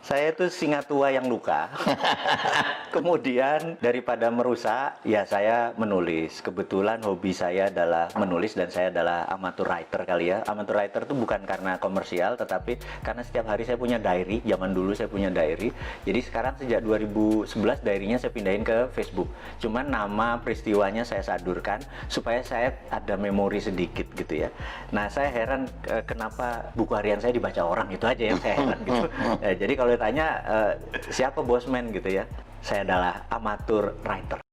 Saya itu singa tua yang luka. Kemudian daripada merusak, ya saya menulis. Kebetulan hobi saya adalah menulis dan saya adalah amateur writer kali ya. Amateur writer itu bukan karena komersial, tetapi karena setiap hari saya punya diary. Zaman dulu saya punya diary. Jadi sekarang sejak 2011 diary-nya saya pindahin ke Facebook. Cuman nama peristiwanya saya sadurkan supaya saya ada memori sedikit gitu ya. Nah, saya heran kenapa buku harian saya dibaca orang, itu aja yang saya heran gitu. Jadi kalau ditanya siapa Bosman gitu ya, saya adalah amatur writer.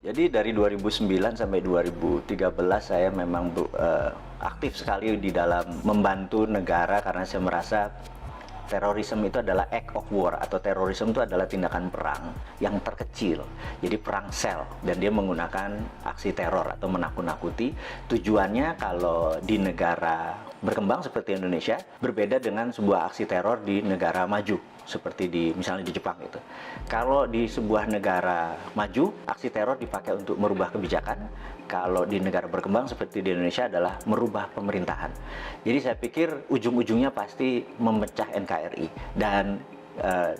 Jadi dari 2009 sampai 2013 saya memang aktif sekali di dalam membantu negara karena saya merasa terorisme itu adalah act of war, atau terorisme itu adalah tindakan perang yang terkecil. Jadi perang sel, dan dia menggunakan aksi teror atau menakut-nakuti. Tujuannya kalau di negara berkembang seperti Indonesia berbeda dengan sebuah aksi teror di negara maju seperti misalnya di Jepang itu. Kalau di sebuah negara maju, aksi teror dipakai untuk merubah kebijakan. Kalau di negara berkembang seperti di Indonesia adalah merubah pemerintahan. Jadi saya pikir ujung-ujungnya pasti memecah NKRI, dan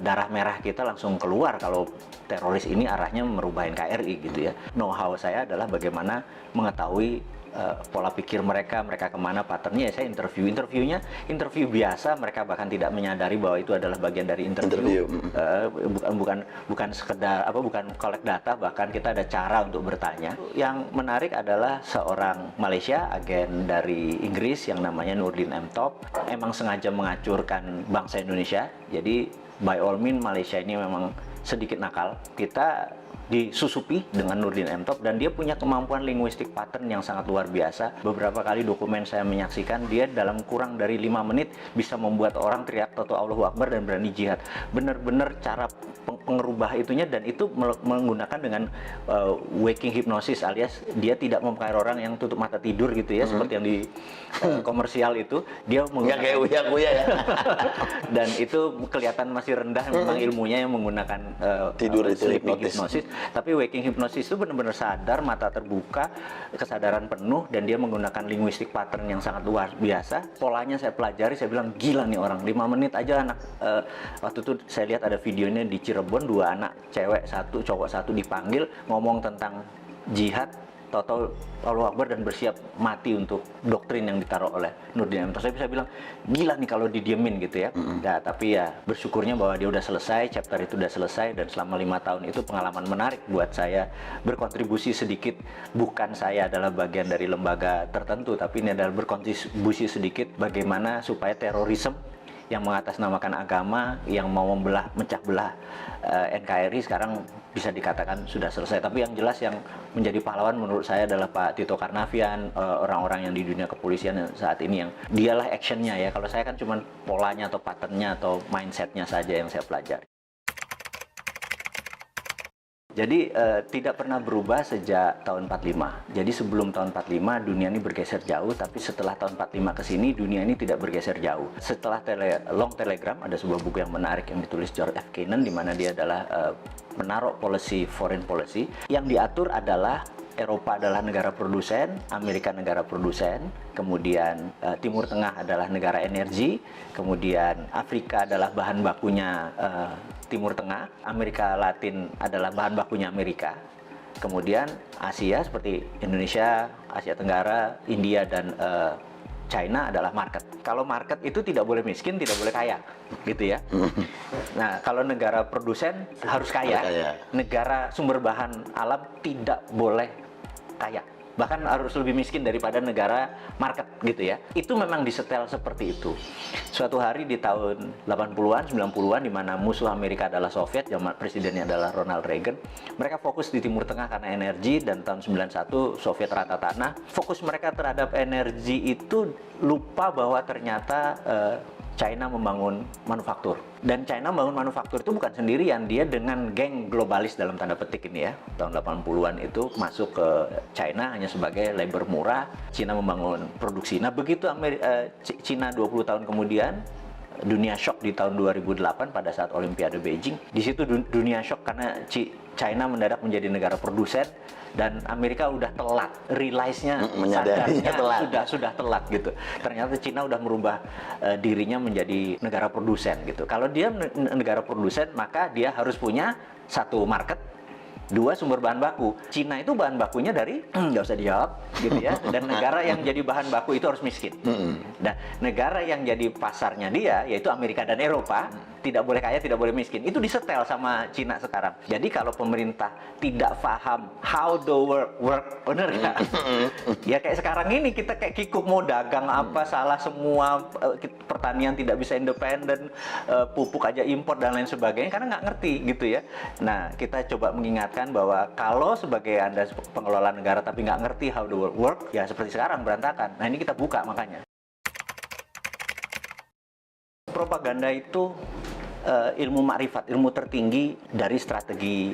darah merah kita langsung keluar kalau teroris ini arahnya merubah NKRI gitu ya. Know-how saya adalah bagaimana mengetahui pola pikir mereka kemana, patternnya. Saya interviewnya interview biasa, mereka bahkan tidak menyadari bahwa itu adalah bagian dari interview. Bukan sekedar bukan collect data, bahkan kita ada cara untuk bertanya. Yang menarik adalah seorang Malaysia, agen dari Inggris yang namanya Nurdin M. Top, emang sengaja mengacurkan bangsa Indonesia. Jadi by all means Malaysia ini memang sedikit nakal. Kita disusupi dengan Nurdin M. Top, dan dia punya kemampuan linguistik pattern yang sangat luar biasa. Beberapa kali dokumen saya menyaksikan, dia dalam kurang dari 5 menit bisa membuat orang teriak Toto Allahu Akbar dan berani jihad. Benar-benar cara pengerubah itunya, dan itu menggunakan dengan waking hypnosis, alias dia tidak mempengaruhi orang yang tutup mata tidur gitu ya, seperti yang di komersial itu. Dia menggunakan kayak uya-uya ya. Dan itu kelihatan masih rendah memang ilmunya yang menggunakan tidur itu hipnosis. Tapi waking hypnosis itu benar-benar sadar, mata terbuka, kesadaran penuh, dan dia menggunakan linguistik pattern yang sangat luar biasa. Polanya saya pelajari, saya bilang gila nih orang, 5 menit aja anak. Waktu itu saya lihat ada videonya di Cirebon, 2 anak, cewek 1, cowok 1 dipanggil ngomong tentang jihad, Toto Allahu Akbar, dan bersiap mati untuk doktrin yang ditaruh oleh Nurdin M. Top. Saya bisa bilang gila nih kalau didiemin gitu ya. Nah, tapi ya bersyukurnya bahwa dia udah selesai, chapter itu udah selesai, dan selama 5 tahun itu pengalaman menarik buat saya, berkontribusi sedikit. Bukan saya adalah bagian dari lembaga tertentu, tapi ini adalah berkontribusi sedikit bagaimana supaya terorisme yang mengatasnamakan agama, yang mau mecah belah NKRI sekarang bisa dikatakan sudah selesai. Tapi yang jelas yang menjadi pahlawan menurut saya adalah Pak Tito Karnavian, orang-orang yang di dunia kepolisian saat ini, yang dialah actionnya ya. Kalau saya kan cuma polanya atau patternnya atau mindsetnya saja yang saya pelajari. Jadi tidak pernah berubah sejak tahun 45. Jadi sebelum tahun 45 dunia ini bergeser jauh, tapi setelah tahun 45 ke sini dunia ini tidak bergeser jauh. Setelah Long Telegram, ada sebuah buku yang menarik yang ditulis George F. Kennan, di mana dia adalah penarok foreign policy. Yang diatur adalah Eropa adalah negara produsen, Amerika negara produsen, kemudian Timur Tengah adalah negara energi, kemudian Afrika adalah bahan bakunya Timur Tengah, Amerika Latin adalah bahan bakunya Amerika, kemudian Asia seperti Indonesia, Asia Tenggara, India, dan China adalah market. Kalau market itu tidak boleh miskin, tidak boleh kaya, gitu ya. Nah, kalau negara produsen harus kaya, negara sumber bahan alam tidak boleh kaya, bahkan harus lebih miskin daripada negara market gitu ya. Itu memang disetel seperti itu. Suatu hari di tahun 80-an, 90-an, di mana musuh Amerika adalah Soviet, zaman presidennya adalah Ronald Reagan. Mereka fokus di Timur Tengah karena energi, dan tahun 91 Soviet rata tanah. Fokus mereka terhadap energi itu, lupa bahwa ternyata China membangun manufaktur. Dan China membangun manufaktur itu bukan sendirian, dia dengan geng globalis dalam tanda petik ini ya. Tahun 80-an itu masuk ke China hanya sebagai labor murah. China membangun produksi. Nah, begitu China 20 tahun kemudian, dunia shock di tahun 2008 pada saat Olimpiade Beijing. Di situ dunia shock karena China mendadak menjadi negara produsen dan Amerika udah telat, realize-nya, menyadarinya sadarnya telat. sudah telat gitu. Ternyata Cina udah merubah dirinya menjadi negara produsen gitu. Kalau dia negara produsen, maka dia harus punya satu market, dua sumber bahan baku. Cina itu bahan bakunya dari nggak usah dijawab gitu ya. Dan negara yang jadi bahan baku itu harus miskin. Dan negara yang jadi pasarnya dia yaitu Amerika dan Eropa tidak boleh kaya, tidak boleh miskin. Itu disetel sama Cina sekarang. Jadi kalau pemerintah tidak paham how the world work, bener nggak? Ya kayak sekarang ini kita kayak kikuk mau dagang apa salah semua, pertanian tidak bisa independen, pupuk aja impor dan lain sebagainya karena nggak ngerti gitu ya. Nah kita coba mengingatkan bahwa kalau sebagai Anda pengelola negara tapi nggak ngerti how the world work, ya seperti sekarang berantakan. Nah ini kita buka makanya. Propaganda itu ilmu makrifat, ilmu tertinggi dari strategi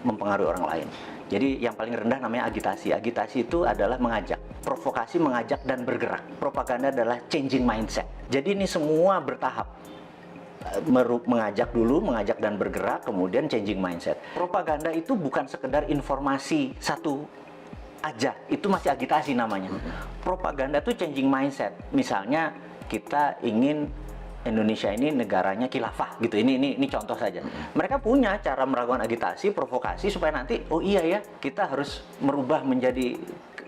mempengaruhi orang lain. Jadi yang paling rendah namanya agitasi. Agitasi itu adalah mengajak, provokasi mengajak dan bergerak. Propaganda adalah changing mindset. Jadi ini semua bertahap. Mengajak dulu, mengajak dan bergerak, kemudian changing mindset. Propaganda itu bukan sekedar informasi satu aja, itu masih agitasi namanya. Propaganda itu changing mindset. Misalnya kita ingin Indonesia ini negaranya khilafah gitu. Ini contoh saja. Mereka punya cara melakukan agitasi, provokasi supaya nanti oh iya ya, kita harus merubah menjadi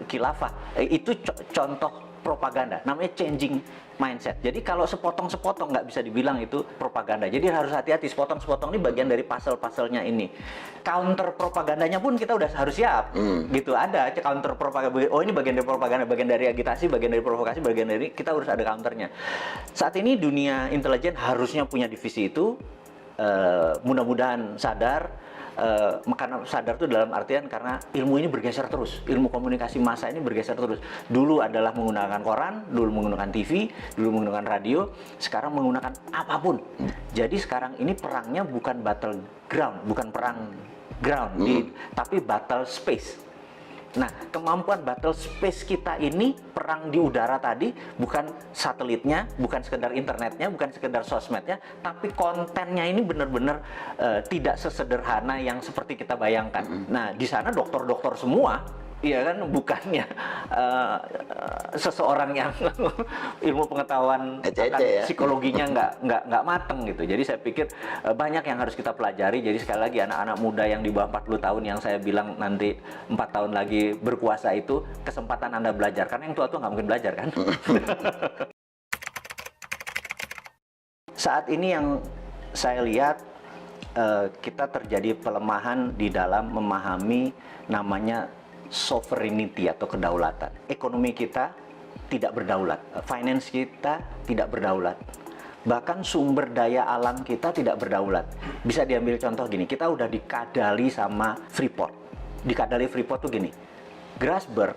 khilafah. Itu contoh propaganda. Namanya changing mindset. Jadi kalau sepotong-sepotong nggak bisa dibilang itu propaganda. Jadi harus hati-hati, sepotong-sepotong ini bagian dari puzzle-puzzle-nya ini. Counter propagandanya pun kita udah harus siap. Gitu, ada counter propaganda. Oh ini bagian dari propaganda, bagian dari agitasi, bagian dari provokasi, bagian dari kita harus ada counternya. Saat ini dunia intelijen harusnya punya divisi itu. Mudah-mudahan sadar. Karena sadar itu dalam artian karena ilmu ini bergeser terus, ilmu komunikasi massa ini bergeser terus. Dulu adalah menggunakan koran, dulu menggunakan TV, dulu menggunakan radio, sekarang menggunakan apapun. Jadi sekarang ini perangnya bukan battleground, bukan perang ground, tapi battle space. Nah, kemampuan battle space kita ini, perang di udara tadi, bukan satelitnya, bukan sekedar internetnya, bukan sekedar sosmednya, tapi kontennya ini benar-benar tidak sesederhana yang seperti kita bayangkan. Nah, di sana dokter-dokter semua, iya kan, bukannya seseorang yang ilmu pengetahuan akan psikologinya nggak mateng gitu. Jadi saya pikir banyak yang harus kita pelajari. Jadi sekali lagi anak-anak muda yang di bawah 40 tahun yang saya bilang nanti 4 tahun lagi berkuasa itu kesempatan Anda belajar. Karena yang tua-tua nggak mungkin belajar kan. Saat ini yang saya lihat kita terjadi pelemahan di dalam memahami namanya sovereignty atau kedaulatan. Ekonomi kita tidak berdaulat, finance kita tidak berdaulat, bahkan sumber daya alam kita tidak berdaulat. Bisa diambil contoh gini, kita udah dikadali sama Freeport. Dikadali Freeport tuh gini, Grasberg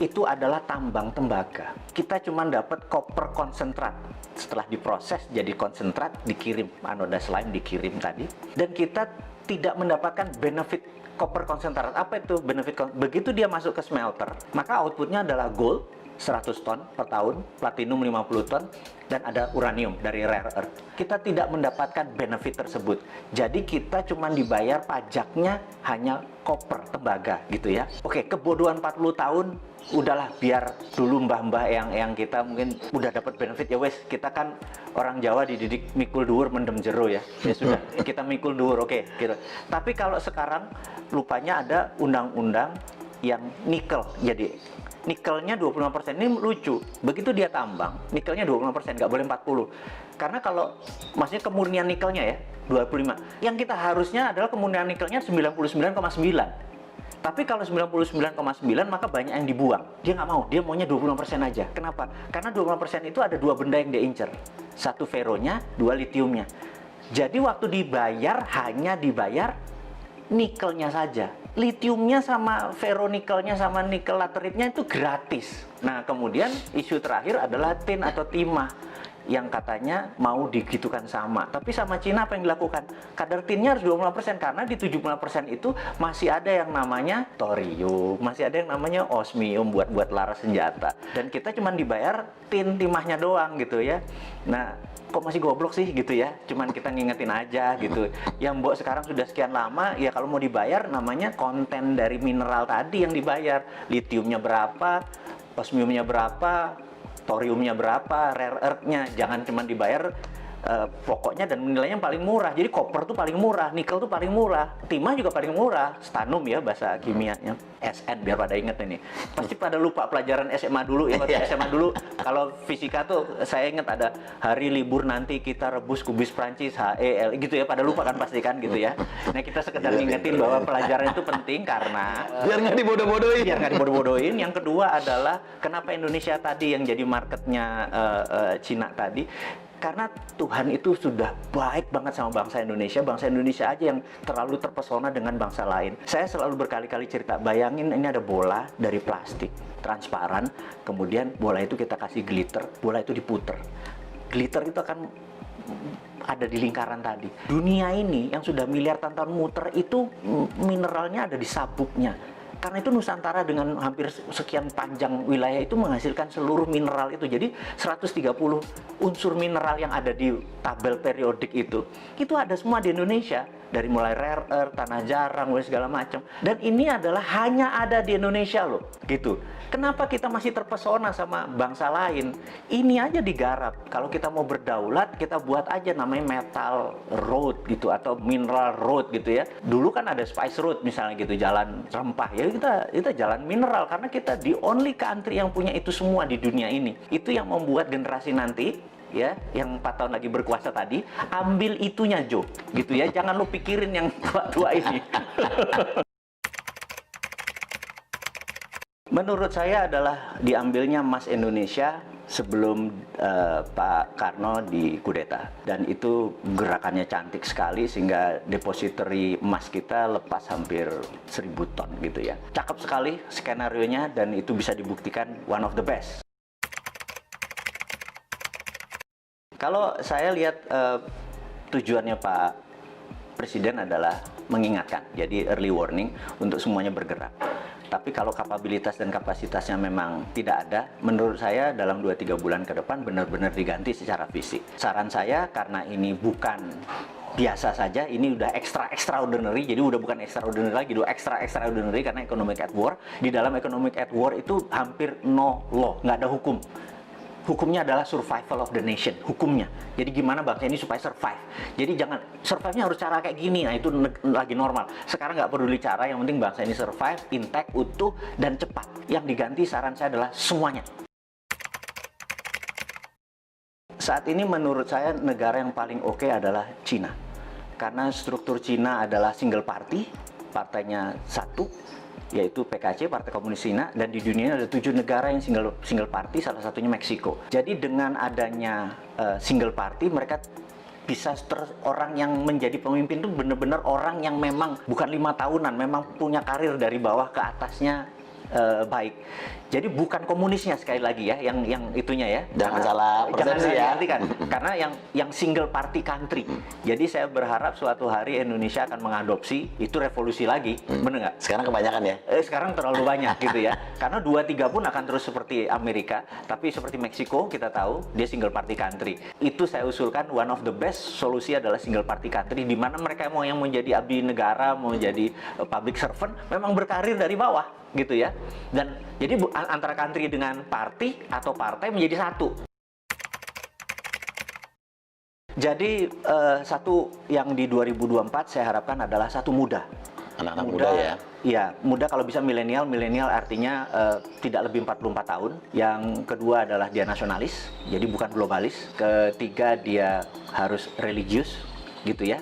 itu adalah tambang tembaga. Kita cuma dapat koper konsentrat. Setelah diproses jadi konsentrat, dikirim anoda slime, dikirim tadi, dan kita tidak mendapatkan benefit koper konsentrat. Apa itu benefit? Begitu dia masuk ke smelter, maka outputnya adalah gold 100 ton per tahun, platinum 50 ton, dan ada uranium dari rare earth. Kita tidak mendapatkan benefit tersebut. Jadi kita cuma dibayar pajaknya hanya koper tembaga gitu ya. Oke, kebodohan 40 tahun, udahlah biar dulu mbah-mbah yang kita mungkin udah dapat benefit ya wes, kita kan orang Jawa dididik mikul dhuwur mendem jero ya. Ya sudah, kita mikul dhuwur oke gitu. Tapi kalau sekarang lupanya ada undang-undang yang nikel. Jadi nikelnya 25%. Ini lucu. Begitu dia tambang, nikelnya 25%, nggak boleh 40. Karena kalau maksudnya kemurnian nikelnya ya 25. Yang kita harusnya adalah kemurnian nikelnya 99,9. Tapi kalau 99,9 maka banyak yang dibuang. Dia nggak mau, dia maunya 25% aja. Kenapa? Karena 25% itu ada dua benda yang dia incer. Satu feronya, dua litiumnya. Jadi waktu dibayar, hanya dibayar nikelnya saja. Litiumnya sama feronikelnya sama nikel lateritnya itu gratis. Nah kemudian isu terakhir adalah tin atau timah. yang katanya mau digitukan sama. Tapi sama Cina apa yang dilakukan? Kadar tinnya harus 25% karena di 75% itu masih ada yang namanya thorium, masih ada yang namanya osmium buat laras senjata. Dan kita cuma dibayar timahnya doang gitu ya. Nah, kok masih goblok sih gitu ya, cuman kita ngingetin aja gitu. Yang mbok sekarang sudah sekian lama, ya kalau mau dibayar namanya konten dari mineral tadi yang dibayar. Litiumnya berapa, osmiumnya berapa, thoriumnya berapa, rare earth-nya. Jangan cuma dibayar pokoknya dan nilainya paling murah. Jadi koper tuh paling murah, nikel tuh paling murah, timah juga paling murah, stannum ya bahasa kimianya, SN biar pada inget ini. Pasti pada lupa pelajaran SMA dulu ya, waktu SMA dulu kalau fisika tuh saya inget ada hari libur nanti kita rebus kubis Prancis HEL gitu ya, pada lupa kan pasti kan gitu ya. Nah kita sekedar ngingetin bahwa pelajaran itu penting karena biar nggak dibodoh-bodohin. Biar nggak dibodoh-bodohin. Yang kedua adalah kenapa Indonesia tadi yang jadi marketnya Cina tadi. Karena Tuhan itu sudah baik banget sama bangsa Indonesia aja yang terlalu terpesona dengan bangsa lain. Saya selalu berkali-kali cerita, bayangin ini ada bola dari plastik, transparan, kemudian bola itu kita kasih glitter, bola itu diputer. Glitter itu akan ada di lingkaran tadi. Dunia ini yang sudah miliaran tahun muter itu mineralnya ada di sabuknya. Karena itu Nusantara dengan hampir sekian panjang wilayah itu menghasilkan seluruh mineral itu. Jadi 130 unsur mineral yang ada di tabel periodik itu ada semua di Indonesia. Dari mulai rare earth, tanah jarang, segala macam. Dan ini adalah hanya ada di Indonesia loh, gitu. Kenapa kita masih terpesona sama bangsa lain? Ini aja digarap. Kalau kita mau berdaulat, kita buat aja namanya metal road gitu atau mineral road gitu ya. Dulu kan ada spice road misalnya gitu, jalan rempah ya, kita jalan mineral karena kita the only country yang punya itu semua di dunia ini. Itu yang membuat generasi nanti ya, yang 4 tahun lagi berkuasa tadi, ambil itunya Jo, gitu ya. Jangan lu pikirin yang tua-tua ini. Menurut saya adalah diambilnya emas Indonesia sebelum Pak Karno dikudeta. Dan itu gerakannya cantik sekali sehingga depository emas kita lepas hampir 1000 ton gitu ya. Cakep sekali skenario-nya dan itu bisa dibuktikan one of the best. Kalau saya lihat tujuannya Pak Presiden adalah mengingatkan, jadi early warning untuk semuanya bergerak. Tapi kalau kapabilitas dan kapasitasnya memang tidak ada, menurut saya dalam 2-3 bulan ke depan benar-benar diganti secara fisik. Saran saya karena ini bukan biasa saja, ini udah extraordinary, jadi udah bukan extraordinary lagi, udah extraordinary karena economic at war. Di dalam economic at war itu hampir no law, nggak ada hukum. Hukumnya adalah survival of the nation, hukumnya. Jadi gimana bangsa ini supaya survive. Jadi jangan, survive-nya harus cara kayak gini, nah itu lagi normal. Sekarang nggak peduli cara, yang penting bangsa ini survive, intact, utuh, dan cepat. Yang diganti saran saya adalah semuanya. Saat ini menurut saya negara yang paling oke adalah Cina. Karena struktur Cina adalah single party, partainya satu, yaitu PKC, Partai Komunis Cina, dan di dunia ada 7 negara yang single party, salah satunya Meksiko. Jadi dengan adanya single party, mereka bisa orang yang menjadi pemimpin itu benar-benar orang yang memang bukan 5 tahunan, memang punya karir dari bawah ke atasnya baik. Jadi bukan komunisnya sekali lagi ya, yang itunya ya. Jangan salah persepsi ya. Kan? Karena yang single party country. Jadi saya berharap suatu hari Indonesia akan mengadopsi itu revolusi lagi, bener nggak? Sekarang kebanyakan ya. Sekarang terlalu banyak gitu ya. Karena 2-3 pun akan terus seperti Amerika, tapi seperti Meksiko kita tahu dia single party country. Itu saya usulkan one of the best solusi adalah single party country, di mana mereka mau yang menjadi abdi negara, mau jadi public servant, memang berkarir dari bawah gitu ya. Dan jadi antara country dengan party atau partai menjadi satu. Jadi satu yang di 2024 saya harapkan adalah satu muda. Anak-anak muda ya. Iya, muda kalau bisa milenial artinya tidak lebih 44 tahun. Yang kedua adalah dia nasionalis, jadi bukan globalis. Ketiga dia harus religius gitu ya.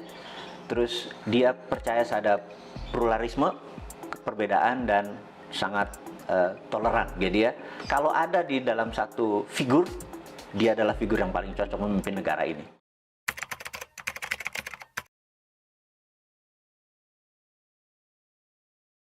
Terus dia percaya terhadap pluralisme, perbedaan dan sangat toleran. Jadi ya, kalau ada di dalam satu figur, dia adalah figur yang paling cocok memimpin negara ini.